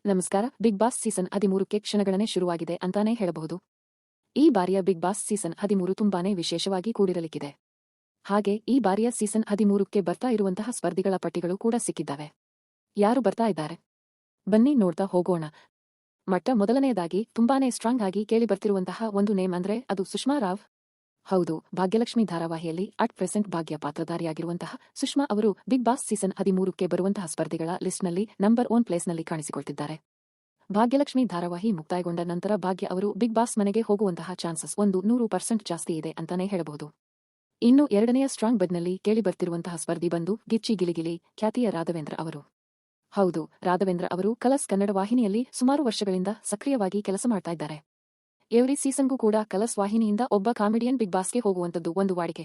ನಮಸ್ಕಾರ. Big boss season 13ಕ್ಕೆ ಕ್ಷಣಗಣನೆ ಶುರುವಾಗಿದೆ ಅಂತಾನೇ ಹೇಳಬಹುದು. ಈ ಬಾರಿಯ ಬಿಗ್ ಬಾಸ್ ಸೀಸನ್ 13 ತುಂಬಾನೇ ವಿಶೇಷವಾಗಿ ಕೂಡಿರಲಿಕ್ಕಿದೆ. ಹಾಗೆ ಈ ಬಾರಿಯ ಸೀಸನ್ 13ಕ್ಕೆ ಬರ್ತಾ ಇರುವಂತಹ ಸ್ಪರ್ಧಿಗಳ ಪಟ್ಟಿಗಳು ಕೂಡ ಸಿಕ್ಕಿದ್ದಾವೆ. ಯಾರು ಬರ್ತಾ ಇದ್ದಾರೆ? ಬನ್ನಿ ನೋಡ್ತಾ ಹೋಗೋಣ. ಮೊದಲನೆಯದಾಗಿ ತುಂಬಾನೇ ಸ್ಟ್ರಾಂಗ್ ಆಗಿ ಕೇಳಿ ಬರ್ತಿರುವಂತಹ ಒಂದು ನೇಮ್ ಅಂದ್ರೆ ಅದು ಸುಷ್ಮಾ ರಾವ್. ಹೌದು, ಭಾಗ್ಯಲಕ್ಷ್ಮಿ ಧಾರಾವಾಹಿಯಲ್ಲಿ ಅಟ್ ಪ್ರೆಸೆಂಟ್ ಭಾಗ್ಯ ಪಾತ್ರಧಾರಿಯಾಗಿರುವಂತಹ ಸುಷ್ಮಾ ಅವರು ಬಿಗ್ ಬಾಸ್ ಸೀಸನ್ 13ಕ್ಕೆ ಬರುವಂತಹ ಸ್ಪರ್ಧಿಗಳ ಲಿಸ್ಟ್ನಲ್ಲಿ ನಂಬರ್ 1 ಪ್ಲೇಸ್ನಲ್ಲಿ ಕಾಣಿಸಿಕೊಳ್ತಿದ್ದಾರೆ. ಭಾಗ್ಯಲಕ್ಷ್ಮಿ ಧಾರಾವಾಹಿ ಮುಕ್ತಾಯಗೊಂಡ ನಂತರ ಭಾಗ್ಯ ಅವರು ಬಿಗ್ ಬಾಸ್ ಮನೆಗೆ ಹೋಗುವಂತಹ ಚಾನ್ಸಸ್ 100% ಜಾಸ್ತಿ ಇದೆ ಅಂತಾನೆ ಹೇಳಬಹುದು. ಇನ್ನು ಎರಡನೆಯ ಸ್ಟ್ರಾಂಗ್ ಬಡ್ನಲ್ಲಿ ಕೇಳಿ ಬರ್ತಿರುವಂತಹ ಸ್ಪರ್ಧಿ ಬಂದು ಗಿಚ್ಚಿ ಗಿಲಿಗಿಲಿ ಖ್ಯಾತಿಯ ರಾಘವೇಂದ್ರ ಅವರು. ಹೌದು, ರಾಘವೇಂದ್ರ ಅವರು ಕಲರ್ಸ್ ಕನ್ನಡ ವಾಹಿನಿಯಲ್ಲಿ ಸುಮಾರು ವರ್ಷಗಳಿಂದ ಸಕ್ರಿಯವಾಗಿ ಕೆಲಸ ಮಾಡ್ತಾ ಇದ್ದಾರೆ. ಎವ್ರಿ ಸೀಸನ್ಗೂ ಕೂಡ ಕಲರ್ಸ್ ವಾಹಿನಿಯಿಂದ ಒಬ್ಬ ಕಾಮಿಡಿಯನ್ ಬಿಗ್ ಬಾಸ್ಗೆ ಹೋಗುವಂತದ್ದು ಒಂದು ವಾಡಿಕೆ.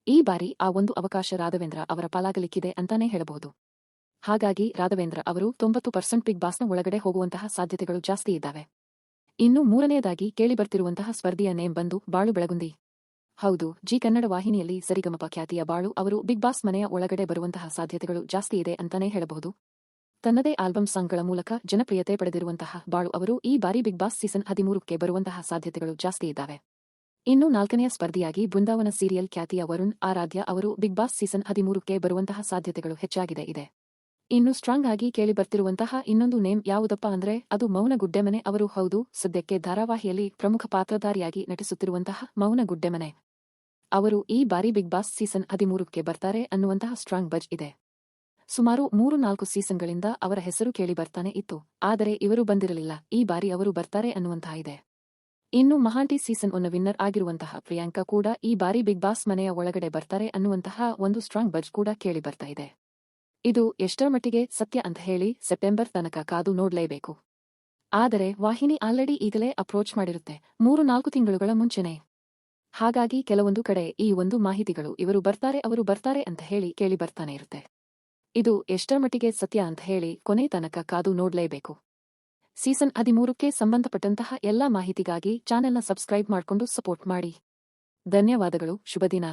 ಈ ಬಾರಿ ಆ ಒಂದು ಅವಕಾಶ ರಾಘವೇಂದ್ರ ಅವರ ಪಾಲಾಗಲಿಕ್ಕಿದೆ ಅಂತಾನೆ ಹೇಳಬಹುದು. ಹಾಗಾಗಿ ರಾಘವೇಂದ್ರ ಅವರು 90% ಬಿಗ್ ಬಾಸ್ನ ಒಳಗಡೆ ಹೋಗುವಂತಹ ಸಾಧ್ಯತೆಗಳು ಜಾಸ್ತಿ ಇದ್ದಾವೆ. ಇನ್ನು ಮೂರನೆಯದಾಗಿ ಕೇಳಿಬರ್ತಿರುವಂತಹ ಸ್ಪರ್ಧಿಯ ನೇಮ್ ಬಂದು ಬಾಳು ಬೆಳಗುಂದಿ. ಹೌದು, ಜಿ ಕನ್ನಡ ವಾಹಿನಿಯಲ್ಲಿ ಸರಿಗಮಪ ಖ್ಯಾತಿಯ ಬಾಳು ಅವರು ಬಿಗ್ ಬಾಸ್ ಮನೆಯ ಒಳಗಡೆ ಬರುವಂತಹ ಸಾಧ್ಯತೆಗಳು ಜಾಸ್ತಿ ಇದೆ ಅಂತಾನೆ ಹೇಳಬಹುದು. ತನ್ನದೇ ಆಲ್ಬಂ ಸಾಂಗ್ಗಳ ಮೂಲಕ ಜನಪ್ರಿಯತೆ ಪಡೆದಿರುವಂತಹ ಬಾಳು ಅವರು ಈ ಬಾರಿ ಬಿಗ್ ಬಾಸ್ ಸೀಸನ್ 13ಕ್ಕೆ ಬರುವಂತಹ ಸಾಧ್ಯತೆಗಳು ಜಾಸ್ತಿ ಇದ್ದಾವೆ. ಇನ್ನು ನಾಲ್ಕನೆಯ ಸ್ಪರ್ಧಿಯಾಗಿ ಬೃಂದಾವನ ಸೀರಿಯಲ್ ಖ್ಯಾತಿಯ ವರುಣ್ ಆರಾಧ್ಯ ಅವರು ಬಿಗ್ ಬಾಸ್ ಸೀಸನ್ 13ಕ್ಕೆ ಬರುವಂತಹ ಸಾಧ್ಯತೆಗಳು ಹೆಚ್ಚಾಗಿದೆ ಇದೆ. ಇನ್ನು ಸ್ಟ್ರಾಂಗ್ ಆಗಿ ಕೇಳಿ ಬರ್ತಿರುವಂತಹ ಇನ್ನೊಂದು ನೇಮ್ ಯಾವುದಪ್ಪ ಅಂದ್ರೆ ಅದು ಮೌನ ಗುಡ್ಡೆಮನೆ ಅವರು. ಹೌದು, ಸದ್ಯಕ್ಕೆ ಧಾರಾವಾಹಿಯಲ್ಲಿ ಪ್ರಮುಖ ಪಾತ್ರಧಾರಿಯಾಗಿ ನಟಿಸುತ್ತಿರುವಂತಹ ಮೌನ ಗುಡ್ಡೆಮನೆ ಅವರು ಈ ಬಾರಿ ಬಿಗ್ ಬಾಸ್ ಸೀಸನ್ 13ಕ್ಕೆ ಬರ್ತಾರೆ ಅನ್ನುವಂತಹ ಸ್ಟ್ರಾಂಗ್ ಬಜ್ ಇದೆ. ಸುಮಾರು 3-4 ಸೀಸನ್ಗಳಿಂದ ಅವರ ಹೆಸರು ಕೇಳಿ ಬರ್ತಾನೆ ಇತ್ತು, ಆದರೆ ಇವರು ಬಂದಿರಲಿಲ್ಲ. ಈ ಬಾರಿ ಅವರು ಬರ್ತಾರೆ ಅನ್ನುವಂತಹ ಇದೆ. ಇನ್ನು ಮಹಾಂಟಿ ಸೀಸನ್ 1 ವಿನ್ನರ್ ಆಗಿರುವಂತಹ ಪ್ರಿಯಾಂಕಾ ಕೂಡ ಈ ಬಾರಿ ಬಿಗ್ ಬಾಸ್ ಮನೆಯ ಒಳಗಡೆ ಬರ್ತಾರೆ ಅನ್ನುವಂತಹ ಒಂದು ಸ್ಟ್ರಾಂಗ್ ಬಜ್ ಕೂಡ ಕೇಳಿ ಬರ್ತಾ ಇದೆ. ಇದು ಎಷ್ಟರ ಮಟ್ಟಿಗೆ ಸತ್ಯ ಅಂತ ಹೇಳಿ ಸೆಪ್ಟೆಂಬರ್ ತನಕ ಕಾದು ನೋಡ್ಲೇಬೇಕು. ಆದರೆ ವಾಹಿನಿ ಆಲ್ರೆಡಿ ಈಗಲೇ ಅಪ್ರೋಚ್ ಮಾಡಿರುತ್ತೆ 3-4 ತಿಂಗಳುಗಳ ಮುಂಚೆನೆ. ಹಾಗಾಗಿ ಕೆಲವೊಂದು ಕಡೆ ಈ ಒಂದು ಮಾಹಿತಿಗಳು ಇವರು ಬರ್ತಾರೆ ಅವರು ಬರ್ತಾರೆ ಅಂತ ಹೇಳಿ ಕೇಳಿ ಬರ್ತಾನೆ ಇರುತ್ತೆ. ಇದು ಎಷ್ಟರ ಮಟ್ಟಿಗೆ ಸತ್ಯ ಅಂತ ಹೇಳಿ ಕೊನೆ ತನಕ ಕಾದು ನೋಡ್ಲೇಬೇಕು. ಸೀಸನ್ 13ಕ್ಕೆ ಸಂಬಂಧಪಟ್ಟಂತಹ ಎಲ್ಲಾ ಮಾಹಿತಿಗಾಗಿ ಚಾನೆಲ್ನ ಸಬ್ಸ್ಕ್ರೈಬ್ ಮಾಡಿಕೊಂಡು ಸಪೋರ್ಟ್ ಮಾಡಿ. ಧನ್ಯವಾದಗಳು. ಶುಭ ದಿನ.